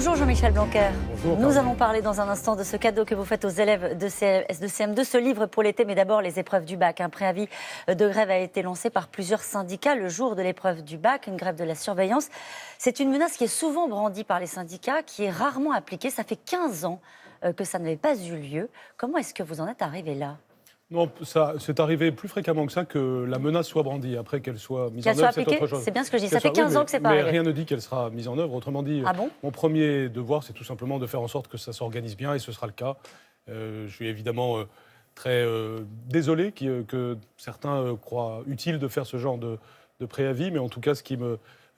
Bonjour Jean-Michel Blanquer. Bonjour. Nous allons parler dans un instant de ce cadeau que vous faites aux élèves de CM2, ce livre pour l'été, mais d'abord les épreuves du bac. Un préavis de grève a été lancé par plusieurs syndicats le jour de l'épreuve du bac, une grève de la surveillance. C'est une menace qui est souvent brandie par les syndicats, qui est rarement appliquée. Ça fait 15 ans que ça n'avait pas eu lieu. Comment est-ce que vous en êtes arrivé là ? Non, ça, c'est arrivé plus fréquemment que ça que la menace soit brandie. Après qu'elle soit mise en œuvre, c'est autre chose. C'est bien ce que je dis. Ça fait 15 ans que c'est pas arrivé. Mais rien ne dit qu'elle sera mise en œuvre. Autrement dit, mon premier devoir, c'est tout simplement de faire en sorte que ça s'organise bien, et ce sera le cas. Je suis évidemment très désolé que certains croient utile de faire ce genre de préavis, mais en tout cas,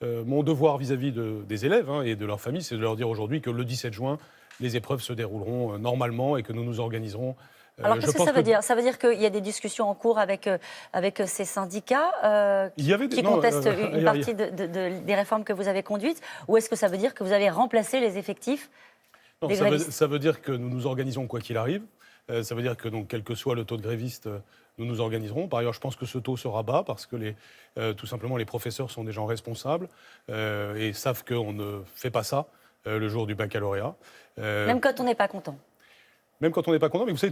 mon devoir vis-à-vis des élèves et de leurs familles, c'est de leur dire aujourd'hui que le 17 juin, les épreuves se dérouleront normalement et que nous nous organiserons. Alors, qu'est-ce que ça veut dire ? Ça veut dire qu'il y a des discussions en cours avec ces syndicats qui contestent une partie des réformes que vous avez conduites, ou est-ce que ça veut dire que vous allez remplacer les effectifs des grévistes ? Ça veut dire que nous nous organisons quoi qu'il arrive. Ça veut dire que, donc, quel que soit le taux de grévistes, nous nous organiserons. Par ailleurs, je pense que ce taux sera bas parce que tout simplement, les professeurs sont des gens responsables et savent qu'on ne fait pas ça le jour du baccalauréat. Même quand on n'est pas content. Même quand on n'est pas content, mais vous savez,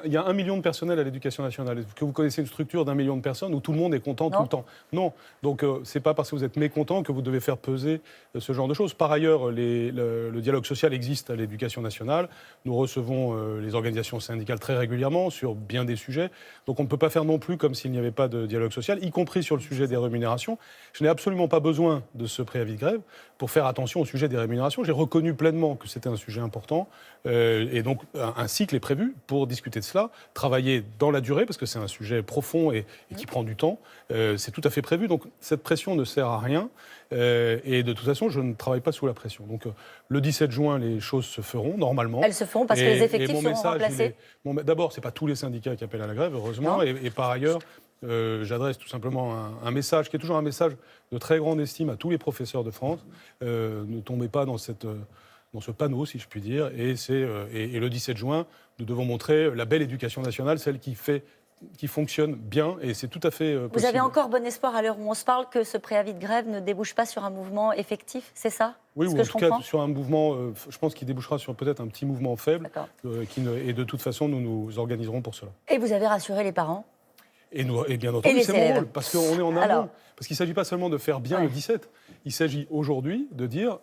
il y a 1 million de personnels à l'éducation nationale. Est-ce que vous connaissez une structure d'1 million de personnes où tout le monde est content tout le temps ? Non. Donc, c'est pas parce que vous êtes mécontent que vous devez faire peser ce genre de choses. Par ailleurs, le dialogue social existe à l'éducation nationale. Nous recevons les organisations syndicales très régulièrement sur bien des sujets. Donc, on ne peut pas faire non plus comme s'il n'y avait pas de dialogue social, y compris sur le sujet des rémunérations. Je n'ai absolument pas besoin de ce préavis de grève pour faire attention au sujet des rémunérations. J'ai reconnu pleinement que c'était un sujet important. Et donc, un cycle est prévu pour discuter de cela, travailler dans la durée, parce que c'est un sujet profond et qui prend du temps. C'est tout à fait prévu. Donc, cette pression ne sert à rien. Et de toute façon, je ne travaille pas sous la pression. Donc, le 17 juin, les choses se feront, normalement. Elles se feront parce que les effectifs seront remplacés. D'abord, ce n'est pas tous les syndicats qui appellent à la grève, heureusement. Et par ailleurs, j'adresse tout simplement un message, qui est toujours un message de très grande estime à tous les professeurs de France. Ne tombez pas dans ce panneau, si je puis dire. Et le 17 juin, nous devons montrer la belle éducation nationale, celle qui fonctionne bien, et c'est tout à fait possible. Vous avez encore bon espoir, à l'heure où on se parle, que ce préavis de grève ne débouche pas sur un mouvement effectif, c'est ça ? Oui, ou en tout cas sur un mouvement, je pense qu'il débouchera sur peut-être un petit mouvement faible, et de toute façon, nous nous organiserons pour cela. Et vous avez rassuré les parents ? Et bien entendu, c'est mon rôle, parce qu'on est en amont. Parce qu'il ne s'agit pas seulement de faire bien le 17, il s'agit aujourd'hui de dire...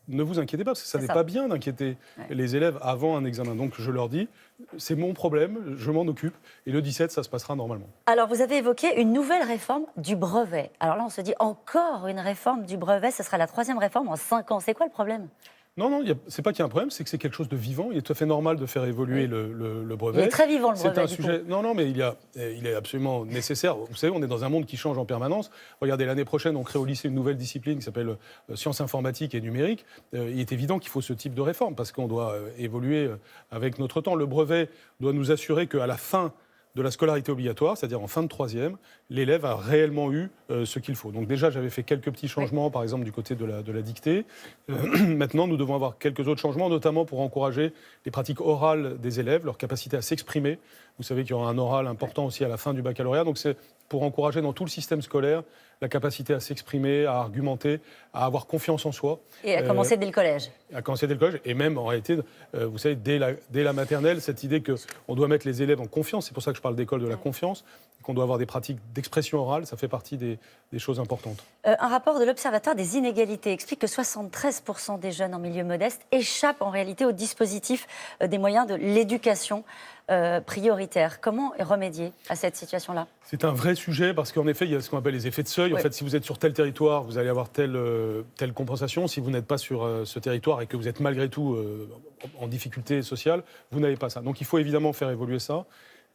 Ne vous inquiétez pas, parce que ça n'est pas bien d'inquiéter les élèves avant un examen. Donc je leur dis, c'est mon problème, je m'en occupe, et le 17, ça se passera normalement. Alors vous avez évoqué une nouvelle réforme du brevet. Alors là, on se dit, encore une réforme du brevet, ce sera la 3e réforme en 5 ans. C'est quoi le problème ? Non, c'est pas qu'il y a un problème, c'est que c'est quelque chose de vivant. Il est tout à fait normal de faire évoluer le brevet. Il est très vivant, le brevet. C'est un sujet. Non, mais il est absolument nécessaire. Vous savez, on est dans un monde qui change en permanence. Regardez, l'année prochaine, on crée au lycée une nouvelle discipline qui s'appelle sciences informatiques et numériques. Il est évident qu'il faut ce type de réforme parce qu'on doit évoluer avec notre temps. Le brevet doit nous assurer qu'à la fin de la scolarité obligatoire, c'est-à-dire en fin de 3e, l'élève a réellement eu ce qu'il faut. Donc déjà, j'avais fait quelques petits changements, par exemple du côté de la dictée. Maintenant, nous devons avoir quelques autres changements, notamment pour encourager les pratiques orales des élèves, leur capacité à s'exprimer. Vous savez qu'il y aura un oral important aussi à la fin du baccalauréat. Donc c'est pour encourager dans tout le système scolaire la capacité à s'exprimer, à argumenter, à avoir confiance en soi. Et à commencer dès le collège. À commencer dès le collège. Et même, en réalité, vous savez, dès la maternelle, cette idée qu'on doit mettre les élèves en confiance, c'est pour ça que je parle d'école de la confiance, qu'on doit avoir des pratiques d'expression orale, ça fait partie des choses importantes. Un rapport de l'Observatoire des inégalités explique que 73% des jeunes en milieu modeste échappent en réalité au dispositif des moyens de l'éducation prioritaire. Comment remédier à cette situation-là ? C'est un vrai sujet parce qu'en effet, il y a ce qu'on appelle les effets de seuil. En fait, si vous êtes sur tel territoire, vous allez avoir telle compensation. Si vous n'êtes pas sur ce territoire et que vous êtes malgré tout en difficulté sociale, vous n'avez pas ça. Donc il faut évidemment faire évoluer ça.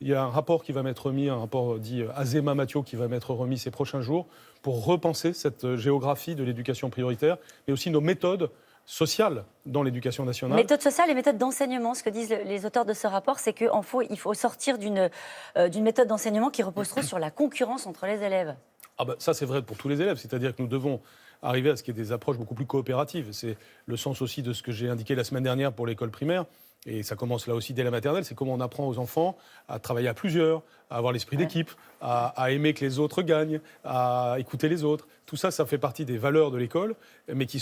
Il y a un rapport qui va m'être remis, un rapport dit Azéma-Mathieu qui va m'être remis ces prochains jours pour repenser cette géographie de l'éducation prioritaire, mais aussi nos méthodes sociales dans l'éducation nationale. Méthode sociale et méthode d'enseignement, ce que disent les auteurs de ce rapport, c'est qu'il faut sortir d'une méthode d'enseignement qui repose trop sur la concurrence entre les élèves. Ça, c'est vrai pour tous les élèves, c'est-à-dire que nous devons arriver à ce qu'il y ait des approches beaucoup plus coopératives. C'est le sens aussi de ce que j'ai indiqué la semaine dernière pour l'école primaire. et ça commence là aussi dès la maternelle, c'est comment on apprend aux enfants à travailler à plusieurs, à avoir l'esprit d'équipe, à aimer que les autres gagnent, à écouter les autres. Tout ça, ça fait partie des valeurs de l'école, mais qui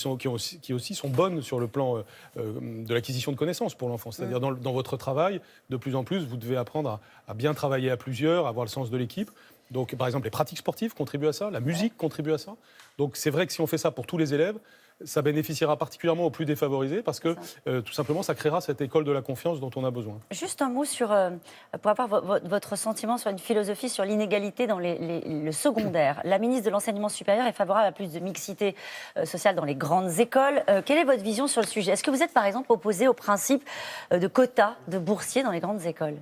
aussi sont bonnes sur le plan de l'acquisition de connaissances pour l'enfant. C'est-à-dire dans votre travail, de plus en plus, vous devez apprendre à bien travailler à plusieurs, à avoir le sens de l'équipe. Donc, par exemple, les pratiques sportives contribuent à ça, la musique contribue à ça. Donc, c'est vrai que si on fait ça pour tous les élèves, ça bénéficiera particulièrement aux plus défavorisés parce que, tout simplement, ça créera cette école de la confiance dont on a besoin. Juste un mot pour avoir votre sentiment sur une philosophie sur l'inégalité dans le secondaire. La ministre de l'Enseignement supérieur est favorable à plus de mixité sociale dans les grandes écoles. Quelle est votre vision sur le sujet? Est-ce que vous êtes, par exemple, opposé au principe de quotas de boursiers dans les grandes écoles?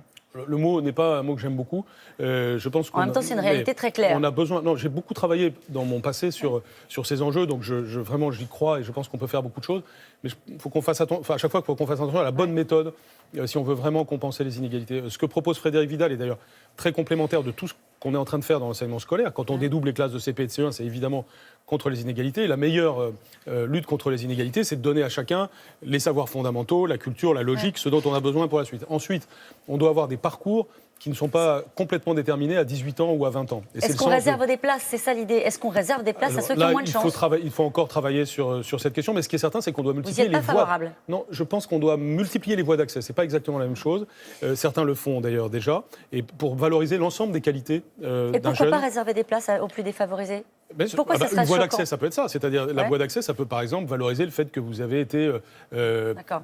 Le mot n'est pas un mot que j'aime beaucoup. Je pense en même temps, c'est une réalité très claire. On a besoin. Non, j'ai beaucoup travaillé dans mon passé sur ces enjeux, donc vraiment j'y crois et je pense qu'on peut faire beaucoup de choses. Mais il faut qu'on fasse attention. À chaque fois, il faut qu'on fasse attention à la bonne méthode si on veut vraiment compenser les inégalités. Ce que propose Frédérique Vidal est d'ailleurs très complémentaire de tout ce qu'on est en train de faire dans l'enseignement scolaire. Quand on dédouble les classes de CP et de CE1, c'est évidemment contre les inégalités. La meilleure lutte contre les inégalités, c'est de donner à chacun les savoirs fondamentaux, la culture, la logique, ce dont on a besoin pour la suite. Ensuite, on doit avoir des parcours qui ne sont pas complètement déterminés à 18 ans ou à 20 ans. Est-ce qu'on réserve des places? C'est ça l'idée. Est-ce qu'on réserve des places à ceux qui ont moins de chance? Il faut encore travailler sur cette question, mais ce qui est certain, c'est qu'on doit multiplier les voies. Vous n'y êtes pas favorable? Non, je pense qu'on doit multiplier les voies d'accès. C'est pas exactement la même chose. Certains le font d'ailleurs déjà, et pour valoriser l'ensemble des qualités d'un jeune. Et pourquoi pas réserver des places aux plus défavorisés? Pourquoi ça serait une voie d'accès, ça peut être ça. C'est-à-dire, la voie d'accès, ça peut par exemple valoriser le fait que vous avez été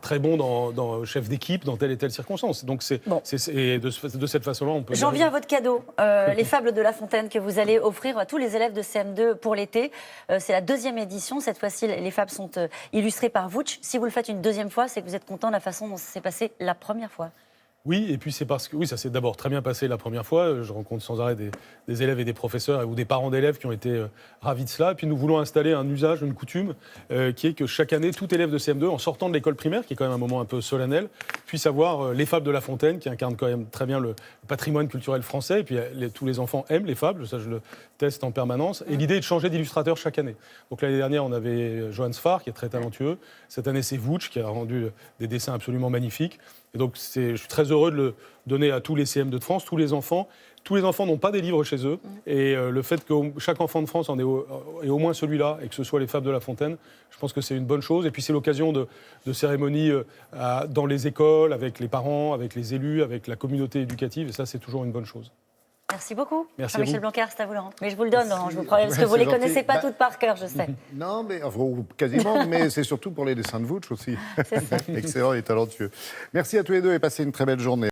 très bon dans chef d'équipe dans telle et telle circonstance. Donc, et de cette façon-là, on peut. J'en viens à votre cadeau, les Fables de La Fontaine que vous allez offrir à tous les élèves de CM2 pour l'été. C'est la 2e édition. Cette fois-ci, les fables sont illustrées par Vouch. Si vous le faites une 2e fois, c'est que vous êtes content de la façon dont ça s'est passé la première fois. Oui, et puis c'est parce que ça s'est d'abord très bien passé la première fois. Je rencontre sans arrêt des élèves et des professeurs ou des parents d'élèves qui ont été ravis de cela. Et puis nous voulons installer un usage, une coutume, qui est que chaque année, tout élève de CM2, en sortant de l'école primaire, qui est quand même un moment un peu solennel, puisse avoir les fables de La Fontaine, qui incarnent quand même très bien le patrimoine culturel français. Et puis tous les enfants aiment les fables, ça je le teste en permanence. Et l'idée est de changer d'illustrateur chaque année. Donc l'année dernière, on avait Johannes Farr, qui est très talentueux. Cette année, c'est Vouch, qui a rendu des dessins absolument magnifiques. Et donc, je suis très heureux de le donner à tous les CM2 de France, tous les enfants. Tous les enfants n'ont pas des livres chez eux. Et le fait que chaque enfant de France en ait au moins celui-là, et que ce soit les Fables de La Fontaine, je pense que c'est une bonne chose. Et puis, c'est l'occasion de cérémonies dans les écoles, avec les parents, avec les élus, avec la communauté éducative. Et ça, c'est toujours une bonne chose. Merci beaucoup. Merci Jean-Michel Blanquer, c'est à vous, Laurent. Mais je vous le donne, Laurent, je vous promets, parce que vous ne les connaissez pas toutes par cœur, je sais. Non, mais quasiment, mais c'est surtout pour les dessins de Vouch aussi. C'est ça. Excellent et talentueux. Merci à tous les deux et passez une très belle journée.